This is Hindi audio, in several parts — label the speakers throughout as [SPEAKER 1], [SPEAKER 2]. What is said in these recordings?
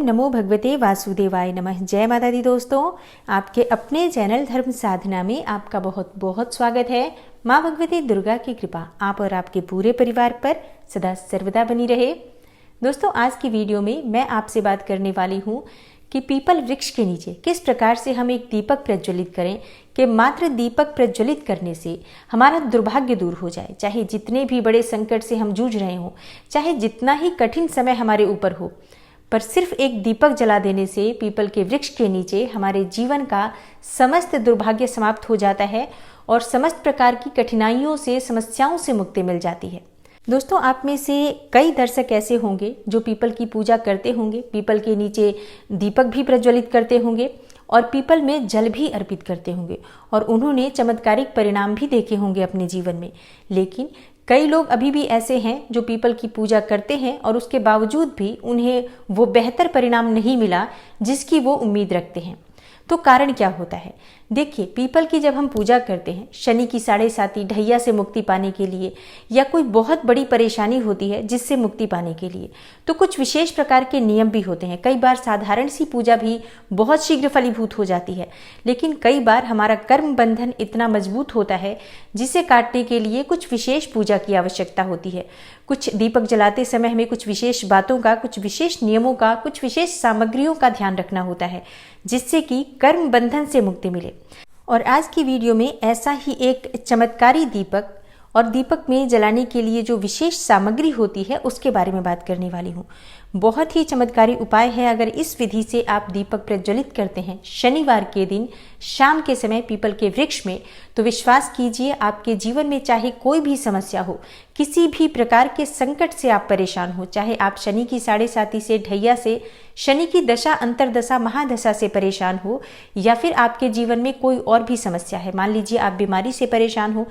[SPEAKER 1] नमो भगवते वासुदेवाय नमः। जय माता दी दोस्तों, आपके अपने चैनल धर्म साधना में आपका बहुत बहुत स्वागत है। माँ भगवती दुर्गा की कृपा आप और आपके पूरे परिवार पर सदा सर्वदा बनी रहे। दोस्तों, आज की वीडियो में मैं आपसे बात करने वाली हूँ कि पीपल वृक्ष के नीचे किस प्रकार से हम एक दीपक प्रज्वलित करें कि मात्र दीपक प्रज्वलित करने से हमारा दुर्भाग्य दूर हो जाए। चाहे जितने भी बड़े संकट से हम जूझ रहे हों, चाहे जितना ही कठिन समय हमारे ऊपर हो, पर सिर्फ एक दीपक जला देने से पीपल के वृक्ष के नीचे हमारे जीवन का समस्त दुर्भाग्य समाप्त हो जाता है और समस्त प्रकार की कठिनाइयों से, समस्याओं से मुक्ति मिल जाती है। दोस्तों, आप में से कई दर्शक ऐसे होंगे जो पीपल की पूजा करते होंगे, पीपल के नीचे दीपक भी प्रज्वलित करते होंगे और पीपल में जल भी अर्पित करते होंगे और उन्होंने चमत्कारिक परिणाम भी देखे होंगे अपने जीवन में। लेकिन कई लोग अभी भी ऐसे हैं जो पीपल की पूजा करते हैं और उसके बावजूद भी उन्हें वो बेहतर परिणाम नहीं मिला जिसकी वो उम्मीद रखते हैं। तो कारण क्या होता है? देखिए, पीपल की जब हम पूजा करते हैं, शनि की 7.5 ढैया से मुक्ति पाने के लिए या कोई बहुत बड़ी परेशानी होती है जिससे मुक्ति पाने के लिए, तो कुछ विशेष प्रकार के नियम भी होते हैं। कई बार साधारण सी पूजा भी बहुत शीघ्र फलीभूत हो जाती है, लेकिन कई बार हमारा कर्म बंधन इतना मजबूत होता है जिसे काटने के लिए कुछ विशेष पूजा की आवश्यकता होती है। कुछ दीपक जलाते समय हमें कुछ विशेष बातों का, कुछ विशेष नियमों का, कुछ विशेष सामग्रियों का ध्यान रखना होता है जिससे कि कर्म बंधन से मुक्ति मिले। और आज की वीडियो में ऐसा ही एक चमत्कारी दीपक और दीपक में जलाने के लिए जो विशेष सामग्री होती है उसके बारे में बात करने वाली हूँ। बहुत ही चमत्कारी उपाय है। अगर इस विधि से आप दीपक प्रज्वलित करते हैं शनिवार के दिन शाम के समय पीपल के वृक्ष में, तो विश्वास कीजिए आपके जीवन में चाहे कोई भी समस्या हो, किसी भी प्रकार के संकट से आप परेशान हो, चाहे आप शनि की 7.5 से ढैया से, शनि की दशा, अंतरदशा, महादशा से परेशान हो, या फिर आपके जीवन में कोई और भी समस्या है। मान लीजिए आप बीमारी से परेशान हो,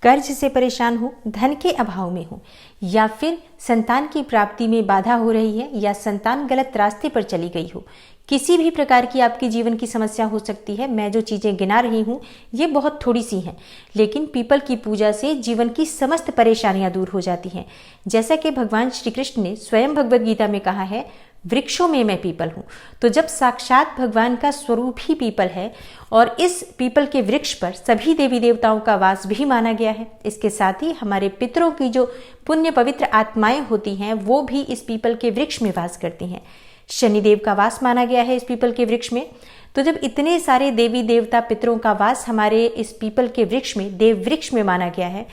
[SPEAKER 1] कर्ज से परेशान हो, धन के अभाव में हो, या फिर संतान की प्राप्ति में बाधा हो रही है, या संतान गलत रास्ते पर चली गई हो, किसी भी प्रकार की आपकी जीवन की समस्या हो सकती है। मैं जो चीज़ें गिना रही हूँ ये बहुत थोड़ी सी हैं, लेकिन पीपल की पूजा से जीवन की समस्त परेशानियां दूर हो जाती हैं। जैसा कि भगवान श्री कृष्ण ने स्वयं भगवद गीता में कहा है, वृक्षों में मैं पीपल हूँ। तो जब साक्षात भगवान का स्वरूप ही पीपल है और इस पीपल के वृक्ष पर सभी देवी देवताओं का वास भी माना गया है, इसके साथ ही हमारे पितरों की जो पुण्य पवित्र आत्माएं होती हैं वो भी इस पीपल के वृक्ष में वास करती हैं। शनिदेव का वास माना गया है इस पीपल के वृक्ष में। तो जब इतने सारे देवी देवता पितरों का वास हमारे इस पीपल के वृक्ष में, देव वृक्ष में माना गया है,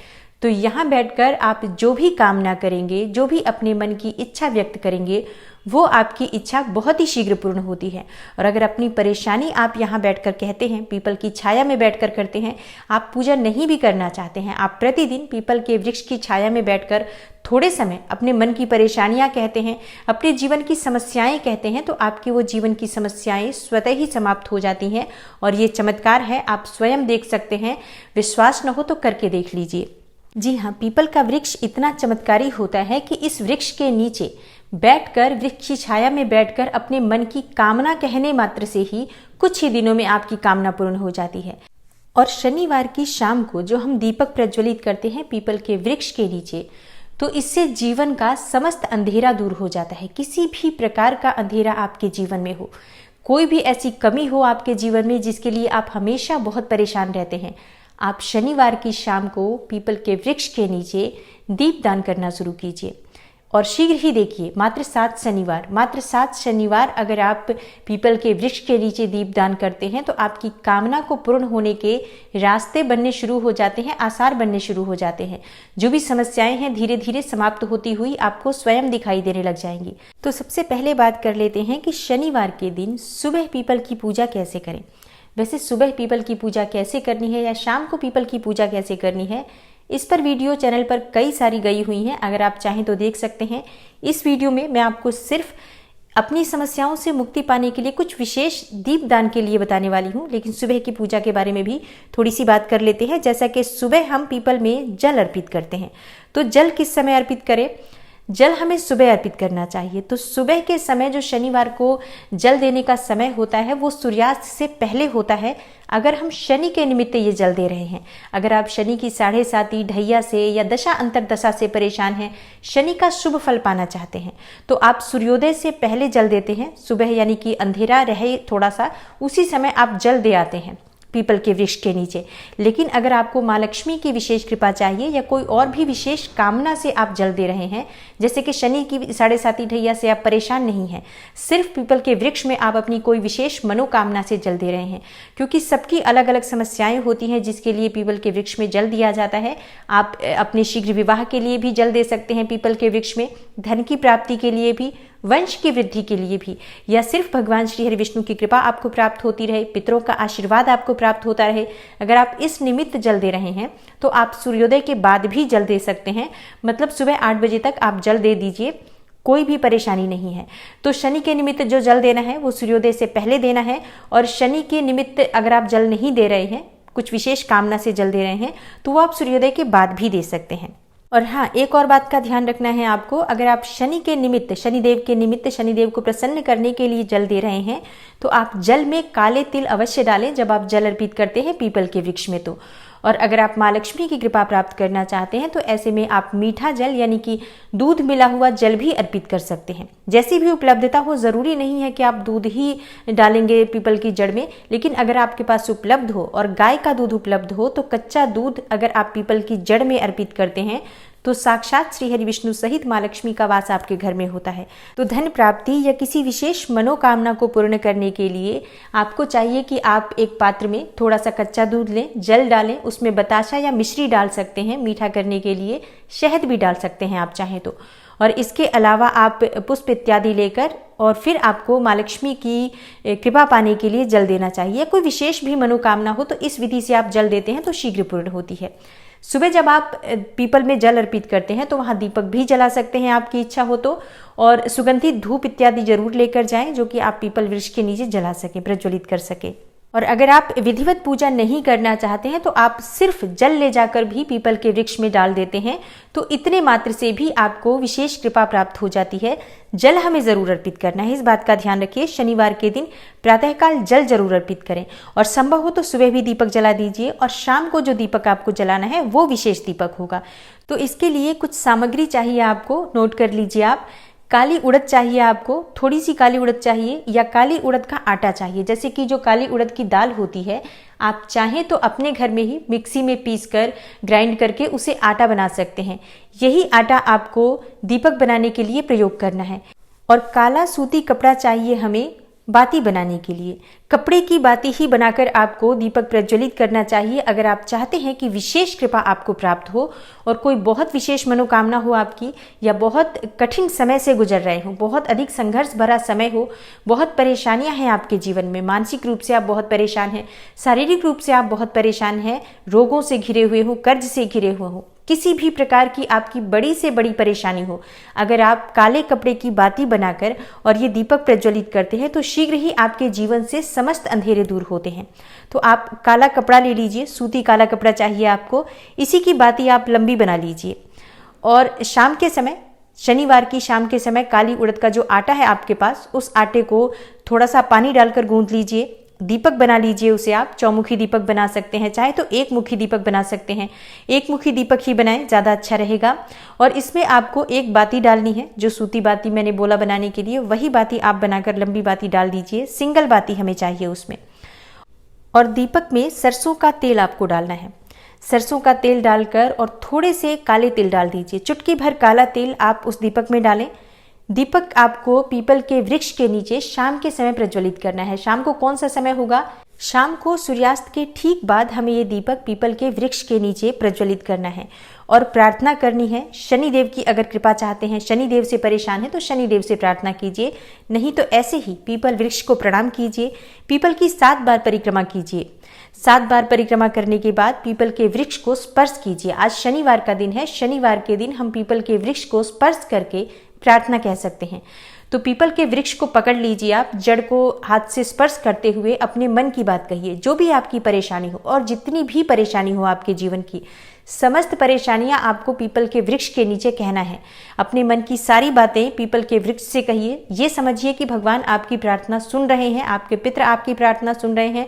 [SPEAKER 1] तो यहाँ बैठकर आप जो भी कामना करेंगे, जो भी अपने मन की इच्छा व्यक्त करेंगे, वो आपकी इच्छा बहुत ही शीघ्र पूर्ण होती है। और अगर अपनी परेशानी आप यहाँ बैठकर कहते हैं, पीपल की छाया में बैठकर करते हैं, आप पूजा नहीं भी करना चाहते हैं, आप प्रतिदिन पीपल के वृक्ष की छाया में बैठकर थोड़े समय अपने मन की परेशानियां कहते हैं, अपने जीवन की समस्याएं कहते हैं, तो आपकी वो जीवन की समस्याएं स्वतः ही समाप्त हो जाती हैं। और ये चमत्कार है, आप स्वयं देख सकते हैं। विश्वास न हो तो करके देख लीजिए। जी हाँ, पीपल का वृक्ष इतना चमत्कारी होता है कि इस वृक्ष के नीचे बैठकर, वृक्ष की छाया में बैठकर अपने मन की कामना कहने मात्र से ही कुछ ही दिनों में आपकी कामना पूर्ण हो जाती है। और शनिवार की शाम को जो हम दीपक प्रज्वलित करते हैं पीपल के वृक्ष के नीचे, तो इससे जीवन का समस्त अंधेरा दूर हो जाता है। किसी भी प्रकार का अंधेरा आपके जीवन में हो, कोई भी ऐसी कमी हो आपके जीवन में जिसके लिए आप हमेशा बहुत परेशान रहते हैं, आप शनिवार की शाम को पीपल के वृक्ष के नीचे दीपदान करना शुरू कीजिए। और शीघ्र ही देखिए, मात्र 7 शनिवार अगर आप पीपल के वृक्ष के नीचे दीपदान करते हैं तो आपकी कामना को पूर्ण होने के रास्ते बनने शुरू हो जाते हैं, आसार बनने शुरू हो जाते हैं। जो भी समस्याएं हैं धीरे धीरे समाप्त होती हुई आपको स्वयं दिखाई देने लग जाएंगी। तो सबसे पहले बात कर लेते हैं कि शनिवार के दिन सुबह पीपल की पूजा कैसे करें। वैसे सुबह पीपल की पूजा कैसे करनी है या शाम को पीपल की पूजा कैसे करनी है, इस पर वीडियो चैनल पर कई सारी गई हुई हैं, अगर आप चाहें तो देख सकते हैं। इस वीडियो में मैं आपको सिर्फ अपनी समस्याओं से मुक्ति पाने के लिए कुछ विशेष दीपदान के लिए बताने वाली हूँ, लेकिन सुबह की पूजा के बारे में भी थोड़ी सी बात कर लेते हैं। जैसा कि सुबह हम पीपल में जल अर्पित करते हैं, तो जल किस समय अर्पित करें? जल हमें सुबह अर्पित करना चाहिए। तो सुबह के समय जो शनिवार को जल देने का समय होता है वो सूर्यास्त से पहले होता है। अगर हम शनि के निमित्त ये जल दे रहे हैं, अगर आप शनि की 7.5 ढैया से या दशा अंतरदशा से परेशान हैं, शनि का शुभ फल पाना चाहते हैं, तो आप सूर्योदय से पहले जल देते हैं। सुबह यानी कि अंधेरा रहे थोड़ा सा, उसी समय आप जल दे आते हैं पीपल के वृक्ष के नीचे। लेकिन अगर आपको माँ लक्ष्मी की विशेष कृपा चाहिए या कोई और भी विशेष कामना से आप जल दे रहे हैं, जैसे कि शनि की 7.5 ढैया से आप परेशान नहीं हैं, सिर्फ पीपल के वृक्ष में आप अपनी कोई विशेष मनोकामना से जल दे रहे हैं, क्योंकि सबकी अलग अलग समस्याएं होती हैं जिसके लिए पीपल के वृक्ष में जल दिया जाता है। आप अपने शीघ्र विवाह के लिए भी जल दे सकते हैं पीपल के वृक्ष में, धन की प्राप्ति के लिए भी, वंश की वृद्धि के लिए भी, या सिर्फ भगवान श्री हरि विष्णु की कृपा आपको प्राप्त होती रहे, पितरों का आशीर्वाद आपको प्राप्त होता रहे। अगर आप इस निमित्त जल दे रहे हैं तो आप सूर्योदय के बाद भी जल दे सकते हैं, मतलब सुबह 8 बजे तक आप जल दे दीजिए, कोई भी परेशानी नहीं है। तो शनि के निमित्त जो जल देना है वो सूर्योदय से पहले देना है, और शनि के निमित्त अगर आप जल नहीं दे रहे हैं, कुछ विशेष कामना से जल दे रहे हैं, तो वो आप सूर्योदय के बाद भी दे सकते हैं। और हाँ, एक और बात का ध्यान रखना है आपको, अगर आप शनि के निमित्त, शनिदेव के निमित्त, शनिदेव को प्रसन्न करने के लिए जल दे रहे हैं, तो आप जल में काले तिल अवश्य डालें जब आप जल अर्पित करते हैं पीपल के वृक्ष में। तो और अगर आप माँ लक्ष्मी की कृपा प्राप्त करना चाहते हैं तो ऐसे में आप मीठा जल यानी कि दूध मिला हुआ जल भी अर्पित कर सकते हैं। जैसी भी उपलब्धता हो, ज़रूरी नहीं है कि आप दूध ही डालेंगे पीपल की जड़ में, लेकिन अगर आपके पास उपलब्ध हो और गाय का दूध उपलब्ध हो तो कच्चा दूध अगर आप पीपल की जड़ में अर्पित करते हैं तो साक्षात श्री हरि विष्णु सहित माँ लक्ष्मी का वास आपके घर में होता है। तो धन प्राप्ति या किसी विशेष मनोकामना को पूर्ण करने के लिए आपको चाहिए कि आप एक पात्र में थोड़ा सा कच्चा दूध लें, जल डालें, उसमें बताशा या मिश्री डाल सकते हैं मीठा करने के लिए, शहद भी डाल सकते हैं आप चाहें तो। और इसके अलावा आप पुष्प इत्यादि लेकर और फिर आपको माँ लक्ष्मी की कृपा पाने के लिए जल देना चाहिए। कोई विशेष भी मनोकामना हो तो इस विधि से आप जल देते हैं तो शीघ्र पूर्ण होती है। सुबह जब आप पीपल में जल अर्पित करते हैं तो वहाँ दीपक भी जला सकते हैं आपकी इच्छा हो तो, और सुगंधित धूप इत्यादि जरूर लेकर जाएं जो कि आप पीपल वृक्ष के नीचे जला सकें, प्रज्वलित कर सकें। और अगर आप विधिवत पूजा नहीं करना चाहते हैं तो आप सिर्फ जल ले जाकर भी पीपल के वृक्ष में डाल देते हैं, तो इतने मात्र से भी आपको विशेष कृपा प्राप्त हो जाती है। जल हमें जरूर अर्पित करना है, इस बात का ध्यान रखिए। शनिवार के दिन प्रातःकाल जल जरूर अर्पित करें, और संभव हो तो सुबह भी दीपक जला दीजिए, और शाम को जो दीपक आपको जलाना है वो विशेष दीपक होगा। तो इसके लिए कुछ सामग्री चाहिए आपको, नोट कर लीजिए आप। काली उड़द चाहिए आपको, थोड़ी सी काली उड़द चाहिए, या काली उड़द का आटा चाहिए। जैसे कि जो काली उड़द की दाल होती है, आप चाहें तो अपने घर में ही मिक्सी में पीसकर ग्राइंड करके उसे आटा बना सकते हैं। यही आटा आपको दीपक बनाने के लिए प्रयोग करना है। और काला सूती कपड़ा चाहिए हमें बाती बनाने के लिए। कपड़े की बाती ही बनाकर आपको दीपक प्रज्वलित करना चाहिए अगर आप चाहते हैं कि विशेष कृपा आपको प्राप्त हो और कोई बहुत विशेष मनोकामना हो आपकी, या बहुत कठिन समय से गुजर रहे हो, बहुत अधिक संघर्ष भरा समय हो, बहुत परेशानियां हैं आपके जीवन में, मानसिक रूप से आप बहुत परेशान हैं, शारीरिक रूप से आप बहुत परेशान हैं, रोगों से घिरे हुए हो, कर्ज से घिरे हुए हो, किसी भी प्रकार की आपकी बड़ी से बड़ी परेशानी हो, अगर आप काले कपड़े की बाती बनाकर और ये दीपक प्रज्वलित करते हैं तो शीघ्र ही आपके जीवन से समस्त अंधेरे दूर होते हैं। तो आप काला कपड़ा ले लीजिए, सूती काला कपड़ा चाहिए आपको, इसी की बाती आप लंबी बना लीजिए। और शाम के समय, शनिवार की शाम के समय काली उड़द का जो आटा है आपके पास, उस आटे को थोड़ा सा पानी डालकर गूंथ लीजिए, दीपक बना लीजिए उसे। आप चौमुखी दीपक बना सकते हैं, चाहे तो एक मुखी दीपक बना सकते हैं, एक मुखी दीपक ही बनाएं, ज़्यादा अच्छा रहेगा। और इसमें आपको एक बाती डालनी है, जो सूती बाती मैंने बोला बनाने के लिए, वही बाती आप बनाकर लंबी बाती डाल दीजिए, सिंगल बाती हमें चाहिए उसमें। और दीपक में सरसों का तेल आपको डालना है, सरसों का तेल डालकर और थोड़े से काले तिल डाल दीजिए, चुटकी भर काला तेल आप उस दीपक में डालें। दीपक आपको पीपल के वृक्ष के नीचे शाम के समय प्रज्वलित करना है। शाम को कौन सा समय होगा? शाम को सूर्यास्त के ठीक बाद हमें ये दीपक पीपल के वृक्ष के नीचे प्रज्वलित करना है और प्रार्थना करनी है। शनिदेव की अगर कृपा चाहते हैं, शनिदेव से परेशान है तो शनिदेव से प्रार्थना कीजिए, नहीं तो ऐसे ही पीपल वृक्ष को प्रणाम कीजिए, पीपल की 7 बार परिक्रमा कीजिए। 7 बार परिक्रमा करने के बाद पीपल के वृक्ष को स्पर्श कीजिए। आज शनिवार का दिन है, शनिवार के दिन हम पीपल के वृक्ष को स्पर्श करके प्रार्थना कह सकते हैं। तो पीपल के वृक्ष को पकड़ लीजिए आप, जड़ को हाथ से स्पर्श करते हुए अपने मन की बात कहिए, जो भी आपकी परेशानी हो, और जितनी भी परेशानी हो आपके जीवन की, समस्त परेशानियां आपको पीपल के वृक्ष के नीचे कहना है। अपने मन की सारी बातें पीपल के वृक्ष से कहिए। ये समझिए कि भगवान आपकी प्रार्थना सुन रहे हैं, आपके पितर आपकी प्रार्थना सुन रहे हैं,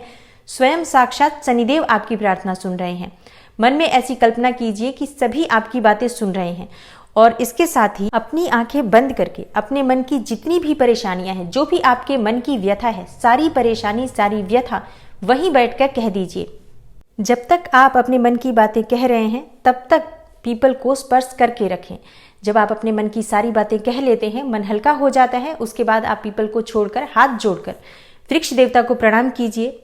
[SPEAKER 1] स्वयं साक्षात शनिदेव आपकी प्रार्थना सुन रहे हैं। मन में ऐसी कल्पना कीजिए कि सभी आपकी बातें सुन रहे हैं और इसके साथ ही अपनी आंखें बंद करके अपने मन की जितनी भी परेशानियां हैं, जो भी आपके मन की व्यथा है, सारी परेशानी सारी व्यथा वहीं बैठकर कह दीजिए। जब तक आप अपने मन की बातें कह रहे हैं तब तक पीपल को स्पर्श करके रखें। जब आप अपने मन की सारी बातें कह लेते हैं, मन हल्का हो जाता है, उसके बाद आप पीपल को छोड़कर हाथ जोड़कर वृक्ष देवता को प्रणाम कीजिए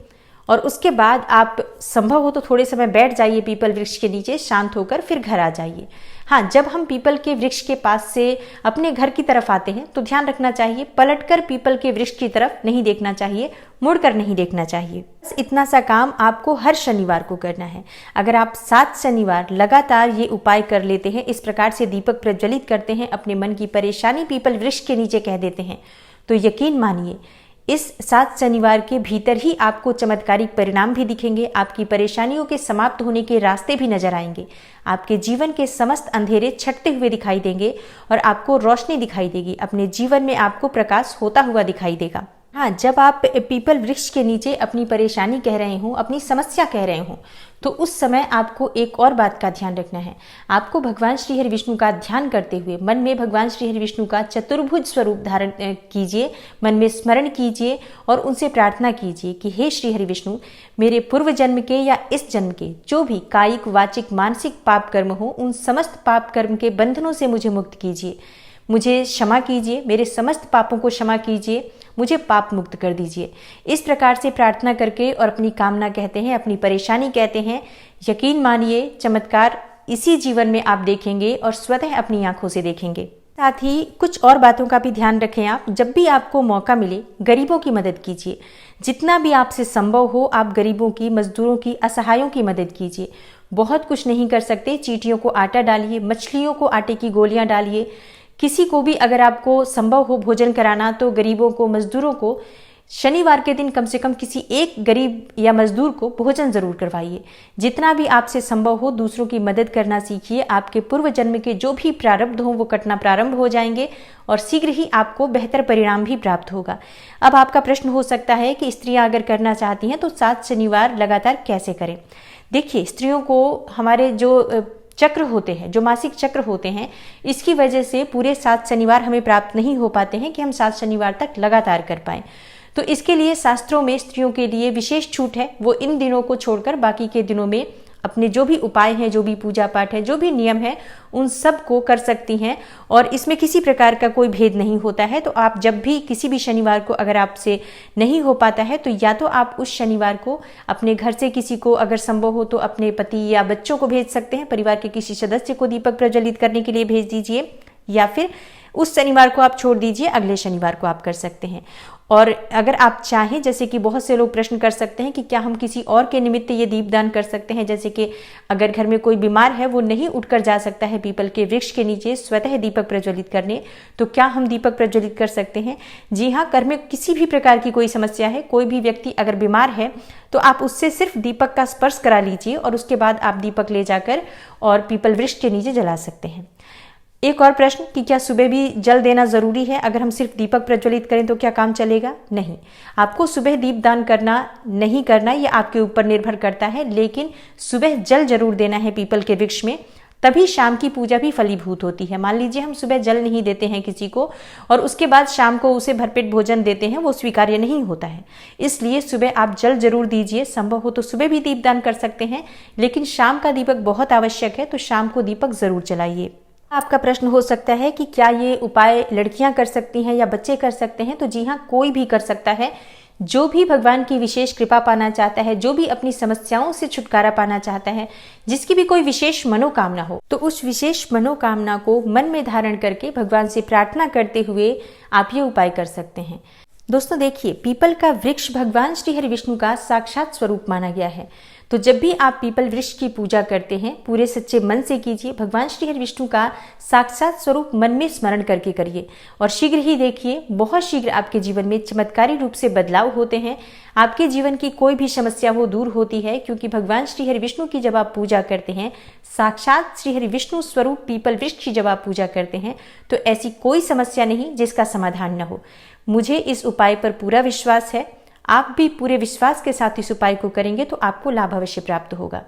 [SPEAKER 1] और उसके बाद आप संभव हो तो थोड़े समय बैठ जाइए पीपल वृक्ष के नीचे, शांत होकर फिर घर आ जाइए। हाँ, जब हम पीपल के वृक्ष के पास से अपने घर की तरफ आते हैं तो ध्यान रखना चाहिए, पलटकर पीपल के वृक्ष की तरफ नहीं देखना चाहिए, मुड़कर नहीं देखना चाहिए। बस इतना सा काम आपको हर शनिवार को करना है। अगर आप 7 शनिवार लगातार ये उपाय कर लेते हैं, इस प्रकार से दीपक प्रज्वलित करते हैं, अपने मन की परेशानी पीपल वृक्ष के नीचे कह देते हैं, तो यकीन मानिए इस 7 शनिवार के भीतर ही आपको चमत्कारिक परिणाम भी दिखेंगे। आपकी परेशानियों के समाप्त होने के रास्ते भी नजर आएंगे। आपके जीवन के समस्त अंधेरे छटते हुए दिखाई देंगे और आपको रोशनी दिखाई देगी। अपने जीवन में आपको प्रकाश होता हुआ दिखाई देगा। हाँ, जब आप पीपल वृक्ष के नीचे अपनी परेशानी कह रहे हो, अपनी समस्या कह रहे हो, तो उस समय आपको एक और बात का ध्यान रखना है। आपको भगवान श्री हरि विष्णु का ध्यान करते हुए मन में भगवान श्री हरि विष्णु का चतुर्भुज स्वरूप धारण कीजिए, मन में स्मरण कीजिए और उनसे प्रार्थना कीजिए कि हे श्री हरि विष्णु, मेरे पूर्व जन्म के या इस जन्म के जो भी कायिक वाचिक मानसिक पाप कर्म हो, उन समस्त पाप कर्म के बंधनों से मुझे मुक्त कीजिए, मुझे क्षमा कीजिए, मेरे समस्त पापों को क्षमा कीजिए, मुझे पाप मुक्त कर दीजिए। इस प्रकार से प्रार्थना करके और अपनी कामना कहते हैं, अपनी परेशानी कहते हैं। यकीन मानिए चमत्कार इसी जीवन में आप देखेंगे और स्वतः अपनी आंखों से देखेंगे। साथ ही कुछ और बातों का भी ध्यान रखें। आप जब भी आपको मौका मिले गरीबों की मदद कीजिए। जितना भी आपसे संभव हो आप गरीबों की, मजदूरों की, असहायों की मदद कीजिए। बहुत कुछ नहीं कर सकते, चींटियों को आटा डालिए, मछलियों को आटे की गोलियां डालिए। किसी को भी अगर आपको संभव हो भोजन कराना तो गरीबों को, मजदूरों को शनिवार के दिन कम से कम किसी एक गरीब या मजदूर को भोजन जरूर करवाइए। जितना भी आपसे संभव हो दूसरों की मदद करना सीखिए। आपके पूर्व जन्म के जो भी प्रारब्ध हों वो कटना प्रारंभ हो जाएंगे और शीघ्र ही आपको बेहतर परिणाम भी प्राप्त होगा। अब आपका प्रश्न हो सकता है कि स्त्रियां अगर करना चाहती हैं तो 7 शनिवार लगातार कैसे करें। देखिए, स्त्रियों को हमारे जो चक्र होते हैं, जो मासिक चक्र होते हैं, इसकी वजह से पूरे 7 शनिवार हमें प्राप्त नहीं हो पाते हैं कि हम 7 शनिवार तक लगातार कर पाएं। तो इसके लिए शास्त्रों में स्त्रियों के लिए विशेष छूट है। वो इन दिनों को छोड़कर बाकी के दिनों में अपने जो भी उपाय हैं, जो भी पूजा पाठ है, जो भी नियम है, उन सब को कर सकती हैं और इसमें किसी प्रकार का कोई भेद नहीं होता है। तो आप जब भी किसी भी शनिवार को अगर आपसे नहीं हो पाता है तो या तो आप उस शनिवार को अपने घर से किसी को, अगर संभव हो तो अपने पति या बच्चों को भेज सकते हैं, परिवार के किसी सदस्य को दीपक प्रज्वलित करने के लिए भेज दीजिए, या फिर उस शनिवार को आप छोड़ दीजिए, अगले शनिवार को आप कर सकते हैं। और अगर आप चाहें, जैसे कि बहुत से लोग प्रश्न कर सकते हैं कि क्या हम किसी और के निमित्त ये दीपदान कर सकते हैं, जैसे कि अगर घर में कोई बीमार है, वो नहीं उठकर जा सकता है पीपल के वृक्ष के नीचे स्वतः दीपक प्रज्वलित करने, तो क्या हम दीपक प्रज्वलित कर सकते हैं? जी हाँ, घर में किसी भी प्रकार की कोई समस्या है, कोई भी व्यक्ति अगर बीमार है तो आप उससे सिर्फ दीपक का स्पर्श करा लीजिए और उसके बाद आप दीपक ले जाकर और पीपल वृक्ष के नीचे जला सकते हैं। एक और प्रश्न कि क्या सुबह भी जल देना जरूरी है? अगर हम सिर्फ दीपक प्रज्वलित करें तो क्या काम चलेगा? नहीं, आपको सुबह दीपदान करना नहीं करना ये आपके ऊपर निर्भर करता है, लेकिन सुबह जल जरूर देना है पीपल के वृक्ष में, तभी शाम की पूजा भी फलीभूत होती है। मान लीजिए हम सुबह जल नहीं देते हैं किसी को और उसके बाद शाम को उसे भरपेट भोजन देते हैं, वो स्वीकार्य नहीं होता है। इसलिए सुबह आप जल जरूर दीजिए। संभव हो तो सुबह भी दीपदान कर सकते हैं, लेकिन शाम का दीपक बहुत आवश्यक है, तो शाम को दीपक जरूर जलाइए। आपका प्रश्न हो सकता है कि क्या ये उपाय लड़कियां कर सकती हैं या बच्चे कर सकते हैं? तो जी हाँ, कोई भी कर सकता है। जो भी भगवान की विशेष कृपा पाना चाहता है, जो भी अपनी समस्याओं से छुटकारा पाना चाहता है, जिसकी भी कोई विशेष मनोकामना हो, तो उस विशेष मनोकामना को मन में धारण करके भगवान से प्रार्थना करते हुए आप ये उपाय कर सकते हैं। दोस्तों देखिए, पीपल का वृक्ष भगवान श्री हरि विष्णु का साक्षात स्वरूप माना गया है। तो जब भी आप पीपल वृक्ष की पूजा करते हैं पूरे सच्चे मन से कीजिए। भगवान श्री हरि विष्णु का साक्षात स्वरूप मन में स्मरण करके करिए और शीघ्र ही देखिए बहुत शीघ्र आपके जीवन में चमत्कारी रूप से बदलाव होते हैं। आपके जीवन की कोई भी समस्या हो दूर होती है, क्योंकि भगवान श्री हरि विष्णु की जब आप पूजा करते हैं, साक्षात श्री हरि विष्णु स्वरूप पीपल वृक्ष की जब आप पूजा करते हैं, तो ऐसी कोई समस्या नहीं जिसका समाधान न हो। मुझे इस उपाय पर पूरा विश्वास है। आप भी पूरे विश्वास के साथ इस उपाय को करेंगे तो आपको लाभ अवश्य प्राप्त होगा।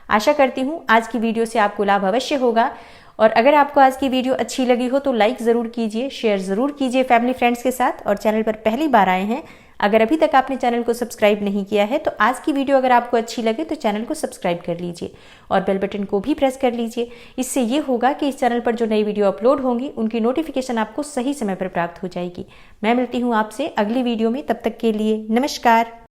[SPEAKER 1] आशा करती हूँ आज की वीडियो से आपको लाभ अवश्य होगा। और अगर आपको आज की वीडियो अच्छी लगी हो तो लाइक ज़रूर कीजिए, शेयर ज़रूर कीजिए फैमिली फ्रेंड्स के साथ। और चैनल पर पहली बार आए हैं, अगर अभी तक आपने चैनल को सब्सक्राइब नहीं किया है तो आज की वीडियो अगर आपको अच्छी लगे तो चैनल को सब्सक्राइब कर लीजिए और बेल बटन को भी प्रेस कर लीजिए। इससे ये होगा कि इस चैनल पर जो नई वीडियो अपलोड होंगी उनकी नोटिफिकेशन आपको सही समय पर प्राप्त हो जाएगी। मैं मिलती हूँ आपसे अगली वीडियो में, तब तक के लिए नमस्कार।